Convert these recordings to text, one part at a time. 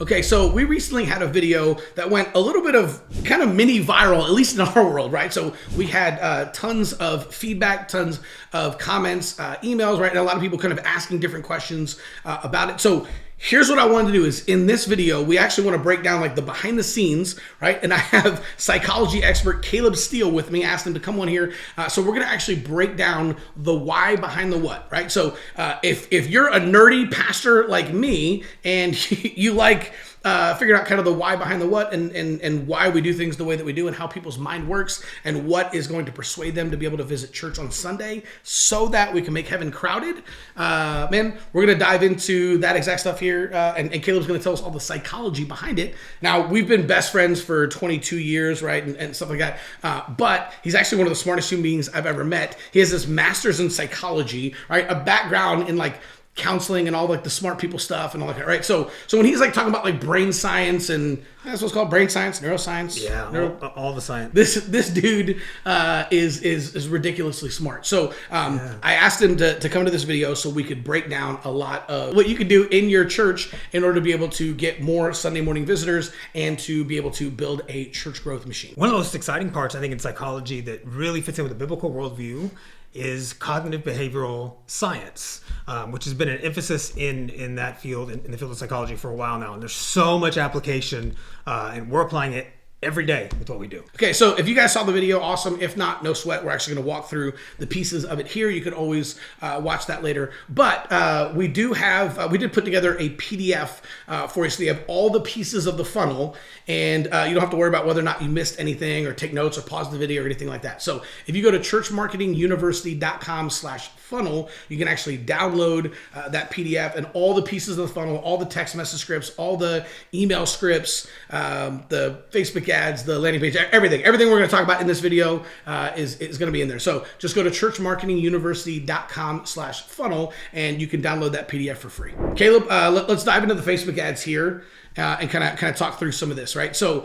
Okay, so we recently had a video that went a little bit of kind of mini viral, at least in our world, right? So we had tons of feedback, tons of comments, emails, right? And a lot of people kind of asking different questions about it. So here's what I wanted to do is in this video, we actually want to break down like the behind the scenes, right? And I have psychology expert Caleb Steele with me. I asked him to come on here. So we're going to actually break down the why behind the what, right? So if you're a nerdy pastor like me and you like figuring out kind of the why behind the what and why we do things the way that we do and how people's mind works and what is going to persuade them to be able to visit church on Sunday so that we can make heaven crowded. Man, we're going to dive into that exact stuff here. And Caleb's going to tell us all the psychology behind it. Now, we've been best friends for 22 years, right? And stuff like that. But he's actually one of the smartest human beings I've ever met. He has this master's in psychology, right? A background in like counseling and all like the smart people stuff and all that, right? So when he's like talking about like brain science and that's what's called brain science, neuroscience, all the science. This dude is ridiculously smart. So I asked him to come to this video so we could break down a lot of what you could do in your church in order to be able to get more Sunday morning visitors and to be able to build a church growth machine. One of the most exciting parts, I think, in psychology that really fits in with the biblical worldview is cognitive behavioral science, which has been an emphasis in that field, in the field of psychology for a while now. And there's so much application, and we're applying it every day with what we do. Okay, so if you guys saw the video, awesome. If not, no sweat. We're actually going to walk through the pieces of it here. You can always watch that later. But we did put together a PDF for you so you have all the pieces of the funnel and you don't have to worry about whether or not you missed anything or take notes or pause the video or anything like that. So if you go to churchmarketinguniversity.com/funnel, you can actually download that PDF and all the pieces of the funnel, all the text message scripts, all the email scripts, the Facebook ads, the landing page, everything we're going to talk about in this video is going to be in there. So just go to churchmarketinguniversity.com/funnel and you can download that PDF for free. Caleb, let's dive into the Facebook ads here. And kind of talk through some of this, right? So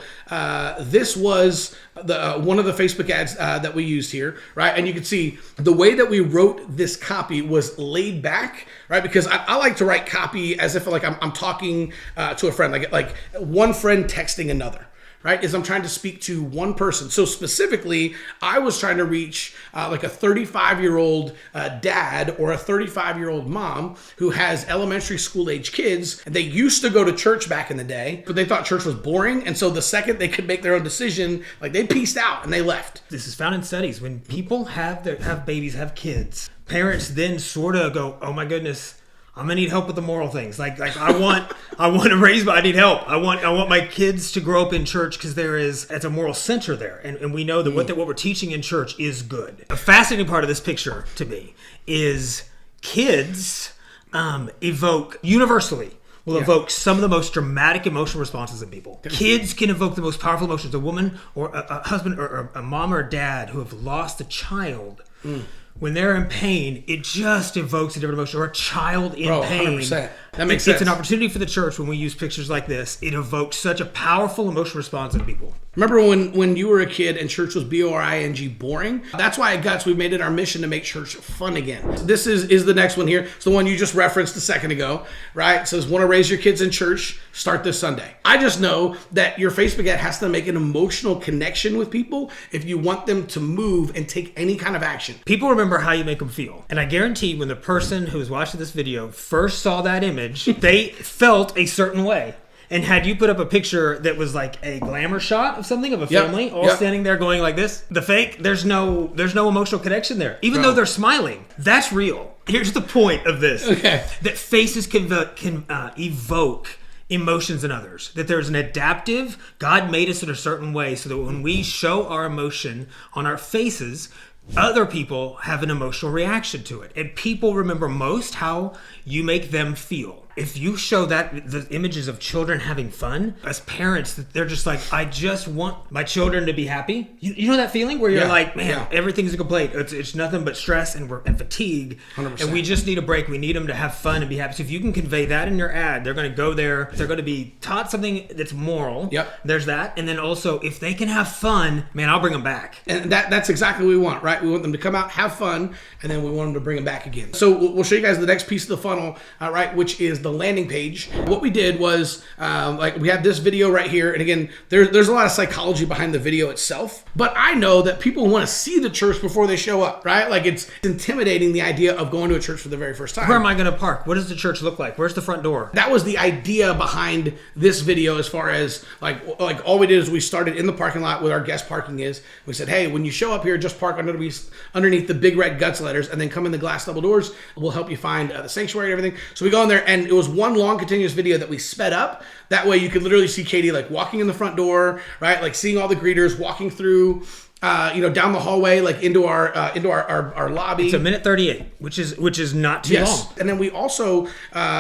this was one of the Facebook ads that we used here, right? And you can see the way that we wrote this copy was laid back, right? Because I like to write copy as if like I'm talking to a friend, like one friend texting another. Right, is I'm trying to speak to one person. So specifically, I was trying to reach like a 35-year-old dad or a 35-year-old mom who has elementary school age kids. And they used to go to church back in the day, but they thought church was boring. And so the second they could make their own decision, like they pieced out and they left. This is found in studies. When people have babies, have kids, parents then sort of go, oh my goodness, I'm gonna need help with the moral things. Like I want to raise, but I need help. I want my kids to grow up in church because it's a moral center there, and we know that what we're teaching in church is good. A fascinating part of this picture to me is kids evoke some of the most dramatic emotional responses in people. Kids can evoke the most powerful emotions. A woman or a husband or a mom or a dad who have lost a child. When they're in pain, it just evokes a different emotion. Or a child in pain. 100%. That makes sense. It's an opportunity for the church when we use pictures like this. It evokes such a powerful emotional response in people. Remember when you were a kid and church was boring? Boring? That's why at Guts we've made it our mission to make church fun again. This is the next one here. It's the one you just referenced a second ago, right? It says, want to raise your kids in church? Start this Sunday. I just know that your Facebook ad has to make an emotional connection with people if you want them to move and take any kind of action. People remember how you make them feel. And I guarantee when the person who was watching this video first saw that image, they felt a certain way. And had you put up a picture that was like a glamour shot of something, of a family all standing there going like this, the fake, there's no emotional connection there. Even though they're smiling, that's real. Here's the point of this. Okay. That faces can evoke emotions in others. That there's an adaptive, God made us in a certain way so that when we show our emotion on our faces, other people have an emotional reaction to it. And people remember most how you make them feel. If you show that the images of children having fun, as parents, they're just like, I just want my children to be happy. You know that feeling where you're like, man, everything's a complaint. It's nothing but stress and fatigue. 100%. And we just need a break. We need them to have fun and be happy. So if you can convey that in your ad, they're going to go there. They're going to be taught something that's moral. Yep. There's that. And then also, if they can have fun, man, I'll bring them back. And that's exactly what we want, right? We want them to come out, have fun, and then we want them to bring them back again. So we'll show you guys the next piece of the funnel, right, which is the the landing page. What we did was, like, we have this video right here. And again, there's a lot of psychology behind the video itself. But I know that people want to see the church before they show up, right? Like, it's intimidating, the idea of going to a church for the very first time. Where am I going to park? What does the church look like? Where's the front door? That was the idea behind this video, as far as like all we did is we started in the parking lot where our guest parking is. We said, hey, when you show up here, just park underneath the big red guts letters and then come in the glass double doors. We'll help you find the sanctuary and everything. So we go in there, and it was one long continuous video that we sped up. That way you could literally see Katie like walking in the front door, right? Like seeing all the greeters walking through, down the hallway, like into our lobby. It's a minute 38, which is not too long. And then we also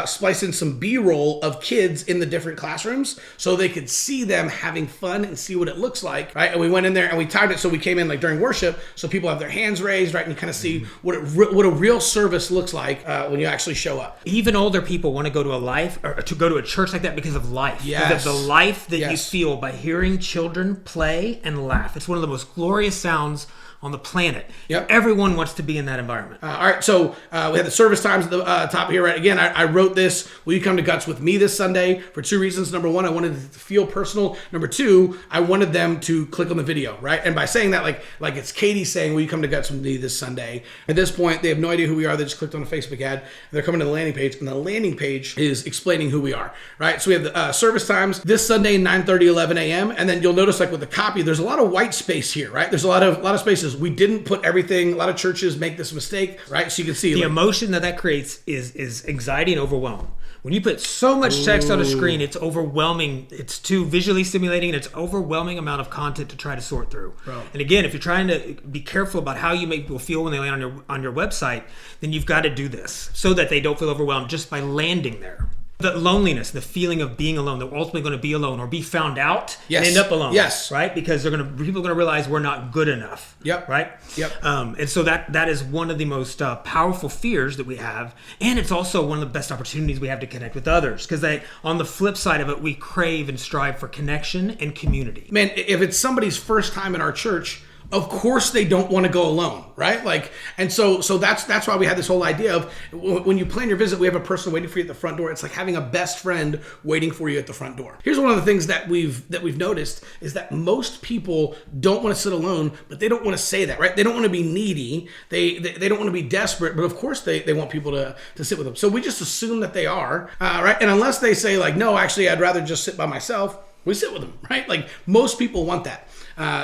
spliced in some B-roll of kids in the different classrooms so they could see them having fun and see what it looks like, right? And we went in there and we timed it so we came in like during worship, so people have their hands raised, right? And you kind of see what a real service looks like when you actually show up. Even older people want to go to a church like that because of life. Yes. Because of the life that you feel by hearing children play and laugh. It's one of the most glorious sounds on the planet. Yep. Everyone wants to be in that environment. All right, so we have the service times at the top here, right? Again, I wrote this, will you come to Guts with me this Sunday, for two reasons. Number one, I wanted it to feel personal. Number two, I wanted them to click on the video, right? And by saying that, like it's Katie saying, will you come to Guts with me this Sunday? At this point, they have no idea who we are. They just clicked on a Facebook ad. They're coming to the landing page, and the landing page is explaining who we are, right? So we have the service times this Sunday, 9:30, 11 a.m. And then you'll notice, like with the copy, there's a lot of white space here, right? There's a lot of spaces. We didn't put everything. A lot of churches make this mistake, right? So you can see the emotion that creates is anxiety and overwhelm. When you put so much text on a screen, it's overwhelming. It's too visually stimulating, and it's overwhelming amount of content to try to sort through. Bro. And again, if you're trying to be careful about how you make people feel when they land on your website, then you've got to do this so that they don't feel overwhelmed just by landing there. The loneliness, the feeling of being alone, they're ultimately going to be alone or be found out and end up alone. Yes. Right? Because people are going to realize we're not good enough. Yep. Right? Yep. And so that is one of the most powerful fears that we have. And it's also one of the best opportunities we have to connect with others. Because on the flip side of it, we crave and strive for connection and community. Man, if it's somebody's first time in our church, of course they don't want to go alone, right? Like, and so that's why we had this whole idea of when you plan your visit, we have a person waiting for you at the front door. It's like having a best friend waiting for you at the front door. Here's one of the things that we've noticed is that most people don't want to sit alone, but they don't want to say that, right? They don't want to be needy. They don't want to be desperate, but of course they want people to sit with them. So we just assume that they are, right? And unless they say like, no, actually, I'd rather just sit by myself, we sit with them, right? Like most people want that.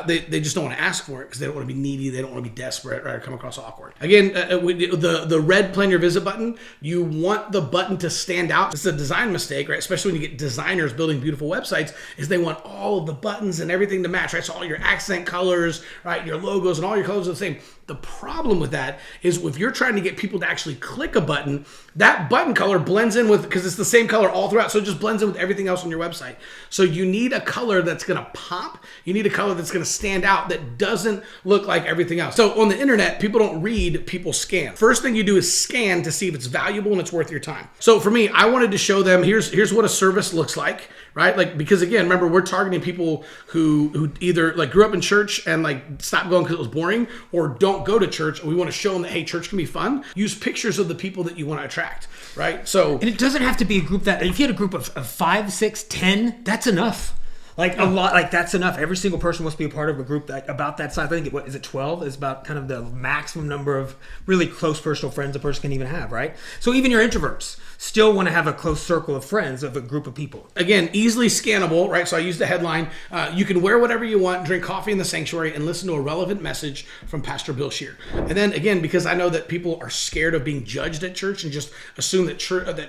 They just don't want to ask for it because they don't want to be needy. They don't want to be desperate, right, or come across awkward. Again, the red plan your visit button, you want the button to stand out. It's a design mistake, right? Especially when you get designers building beautiful websites, is they want all of the buttons and everything to match, right? So all your accent colors, right, your logos and all your colors are the same. The problem with that is if you're trying to get people to actually click a button, that button color blends in with, because it's the same color all throughout, so it just blends in with everything else on your website. So you need a color that's going to pop. You need a color that's going to stand out that doesn't look like everything else. So on the internet, people don't read, people scan. First thing you do is scan to see if it's valuable and it's worth your time. So for me, I wanted to show them, here's what a service looks like, right? Like, because again, remember, we're targeting people who either like grew up in church and like stopped going because it was boring, or don't go to church. And we want to show them that, hey, church can be fun. Use pictures of the people that you want to attract, right? So, and it doesn't have to be a group that, if you had a group of 5, 6, 10, that's enough. Like a lot, like that's enough. Every single person wants to be a part of a group that about that size. I think what is it, 12 is about kind of the maximum number of really close personal friends a person can even have, right? So even your introverts still want to have a close circle of friends, of a group of people. Again, easily scannable, right? So I used the headline, you can wear whatever you want, drink coffee in the sanctuary, and listen to a relevant message from Pastor Bill Scheer. And then again, because I know that people are scared of being judged at church and just assume that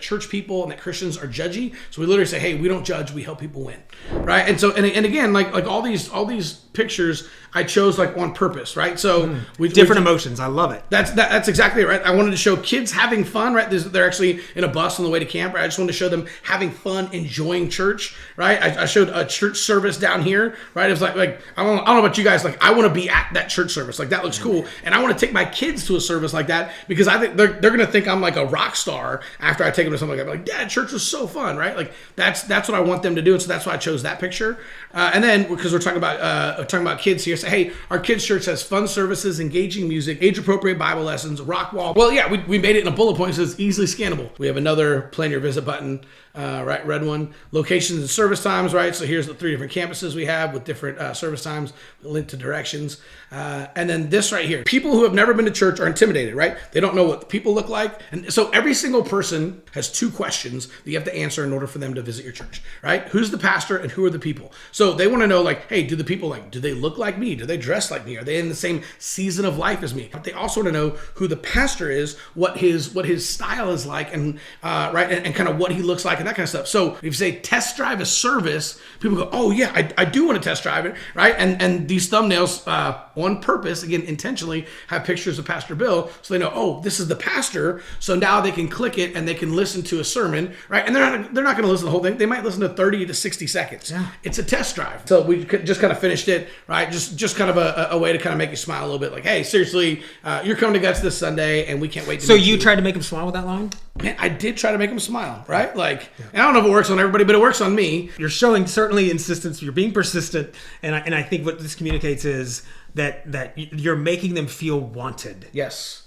church people and that Christians are judgy. So we literally say, hey, we don't judge, we help people win, right? And so, and again, like all these pictures I chose like on purpose, right? So different emotions. I love it. That's exactly right. I wanted to show kids having fun, right? They're actually in a bus on the way to camp, right? I just wanted to show them having fun, enjoying church, right? I showed a church service down here, right? It was like I don't know about you guys, like I want to be at that church service, like that looks cool, and I want to take my kids to a service like that because I think they're gonna think I'm like a rock star after I take them to something like that. Like, Dad, church was so fun, right? Like that's what I want them to do, and so that's why I chose that picture. And then because we're talking about kids here, say, hey, our kids church has fun services, engaging music, age appropriate Bible lessons, rock wall. Well, yeah, we made it in a bullet point, so it's easily scannable. We have a another plan your visit button, right, red one. Locations and service times, right? So here's the 3 different campuses we have with different service times, link to directions. And then this right here, people who have never been to church are intimidated, right? They don't know what the people look like. And so every single person has 2 questions that you have to answer in order for them to visit your church, right? Who's the pastor and who are the people? So they want to know, like, hey, do the people, like, do they look like me? Do they dress like me? Are they in the same season of life as me? But they also want to know who the pastor is, what his style is like, and right, and kind of what he looks like and that kind of stuff. So if you say test drive a service, people go, oh yeah, I do want to test drive it, right? And these thumbnails on purpose, again, intentionally have pictures of Pastor Bill, so they know, oh, this is the pastor. So now they can click it and they can listen to a sermon, right? And they're not going to listen to the whole thing. They might listen to 30 to 60 seconds. Yeah. It's a test drive. So we just kind of finished it, right? Just kind of a way to kind of make you smile a little bit. Like, hey, seriously, you're coming to Guts this Sunday, and we can't wait to. So you tried to make him smile with that line? Man, I did try to make him smile, right? Like, and I don't know if it works on everybody, but it works on me. You're showing certainly insistence. You're being persistent, and I think what this communicates is that you're making them feel wanted. Yes.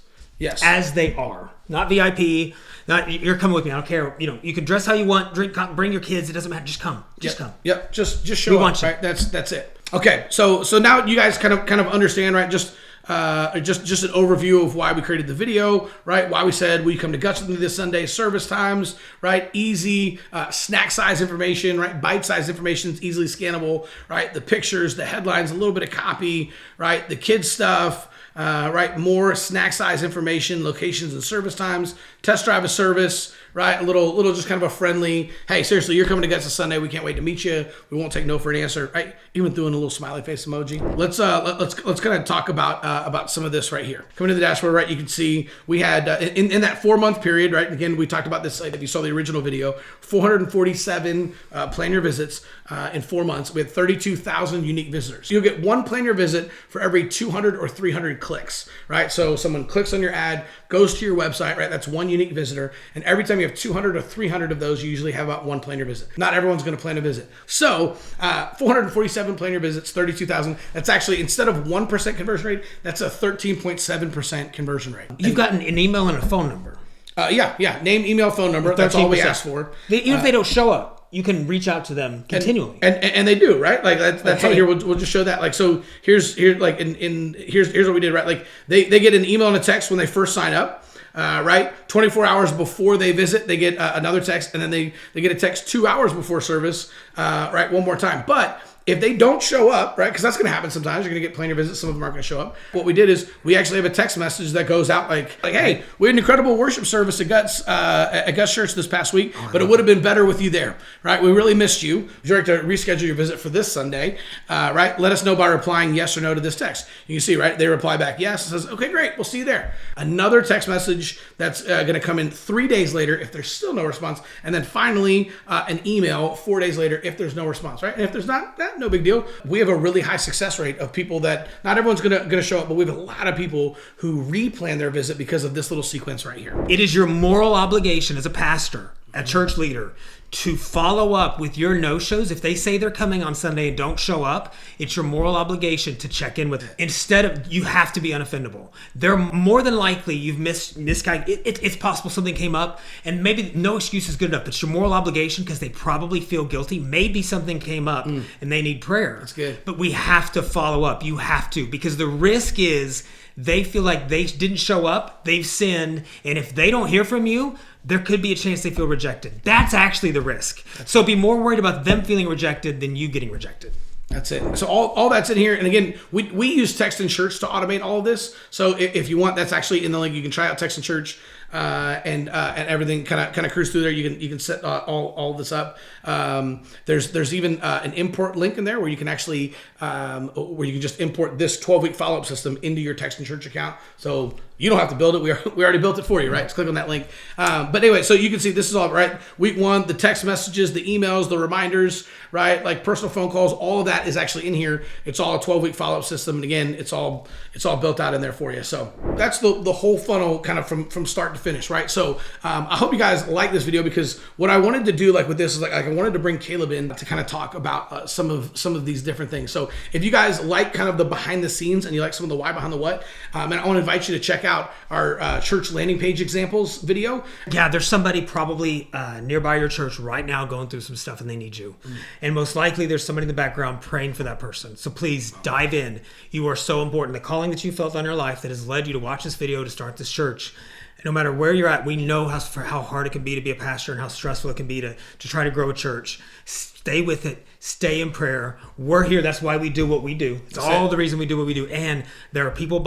As they are, not VIP. Not you're coming with me. I don't care. You can dress how you want. Drink, bring your kids. It doesn't matter. Just come. Come. Yep. Just show up. Want you. Right. That's it. Okay. So now you guys kind of understand, right? Just an overview of why we created the video, right? Why we said we come to Guts with me this Sunday, service times, right? Easy, snack size information, right? Bite size information is easily scannable, right? The pictures, the headlines, a little bit of copy, right? The kids stuff, right? More snack size information, locations and service times, test drive a service, right? A little just kind of a friendly, hey, seriously, you're coming to Guts this Sunday. We can't wait to meet you. We won't take no for an answer, right? Even throwing a little smiley face emoji. Let's kind of talk about some of this right here. Coming to the dashboard, right? You can see we had in that 4-month period, right? Again, we talked about this if you saw the original video. 447 plan your visits in 4 months. We had 32,000 unique visitors. You'll get 1 plan your visit for every 200 or 300 clicks, right? So someone clicks on your ad, goes to your website, right? That's 1 unique visitor, and every time you have 200 or 300 of those, you usually have about 1 plan your visit. Not everyone's going to plan a visit. So 447 plan your visits, 32,000. That's actually, instead of 1% conversion rate, that's a 13.7% conversion rate. You've got an email and a phone number. Yeah. Name, email, phone number. That's all we ask for. Even if they don't show up, you can reach out to them continually. And they do, right? Like that's all here. We'll just show that. Like, so here's what we did, right? Like they get an email and a text when they first sign up. Right? 24 hours before they visit, they get another text, and then they get a text 2 hours before service, right? One more time. But if they don't show up, right, because that's going to happen sometimes, you're going to get plan your visits, some of them aren't going to show up. What we did is we actually have a text message that goes out like, hey, we had an incredible worship service at Guts Church this past week, but it would have been better with you there, right? We really missed you. Would you like to reschedule your visit for this Sunday, right? Let us know by replying yes or no to this text. You can see, right, they reply back yes. It says, okay, great, we'll see you there. Another text message that's going to come in 3 days later if there's still no response, and then finally an email 4 days later if there's no response, right? And if there's not that, no big deal. We have a really high success rate of people that not everyone's gonna show up, but we have a lot of people who replan their visit because of this little sequence right here. It is your moral obligation as a pastor, a church leader, to follow up with your no-shows. If they say they're coming on Sunday and don't show up, it's your moral obligation to check in with it. Instead of, you have to be unoffendable. They're more than likely you've misguided. It's possible something came up, and maybe no excuse is good enough, but it's your moral obligation because they probably feel guilty. Maybe something came up and they need prayer. That's good. But we have to follow up. You have to, because the risk is they feel like they didn't show up, they've sinned, and if they don't hear from you, there could be a chance they feel rejected. That's actually the risk. So be more worried about them feeling rejected than you getting rejected. That's it. So all that's in here. And again, we use Text in Church to automate all of this. So if you want, that's actually in the link. You can try out Text in Church and everything kind of cruise through there. You can set all this up. There's even an import link in there where you can actually where you can just import this 12-week follow-up system into your Text in Church account. So you don't have to build it. We already built it for you, right? Just click on that link. But anyway, so you can see this is all right. Week 1, the text messages, the emails, the reminders, right? Like personal phone calls, all of that is actually in here. It's all a 12-week follow-up system. And again, it's all built out in there for you. So that's the whole funnel kind of from start to finish, right? So I hope you guys like this video, because what I wanted to do like with this is like I wanted to bring Caleb in to kind of talk about some of these different things. So if you guys like kind of the behind the scenes and you like some of the why behind the what, and I want to invite you to check out out our church landing page examples video. Yeah, there's somebody probably nearby your church right now going through some stuff and they need you. And most likely there's somebody in the background praying for that person. So please dive in. You are so important. The calling that you felt on your life that has led you to watch this video, to start this church. No matter where you're at, we know how hard it can be to be a pastor and how stressful it can be to try to grow a church. Stay with it. Stay in prayer. We're here. That's why we do what we do. It's all the reason we do what we do. And there are people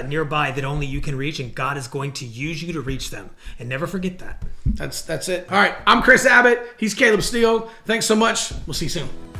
nearby that only you can reach, and God is going to use you to reach them. And never forget that. That's it. All right. I'm Chris Abbott. He's Caleb Steele. Thanks so much. We'll see you soon.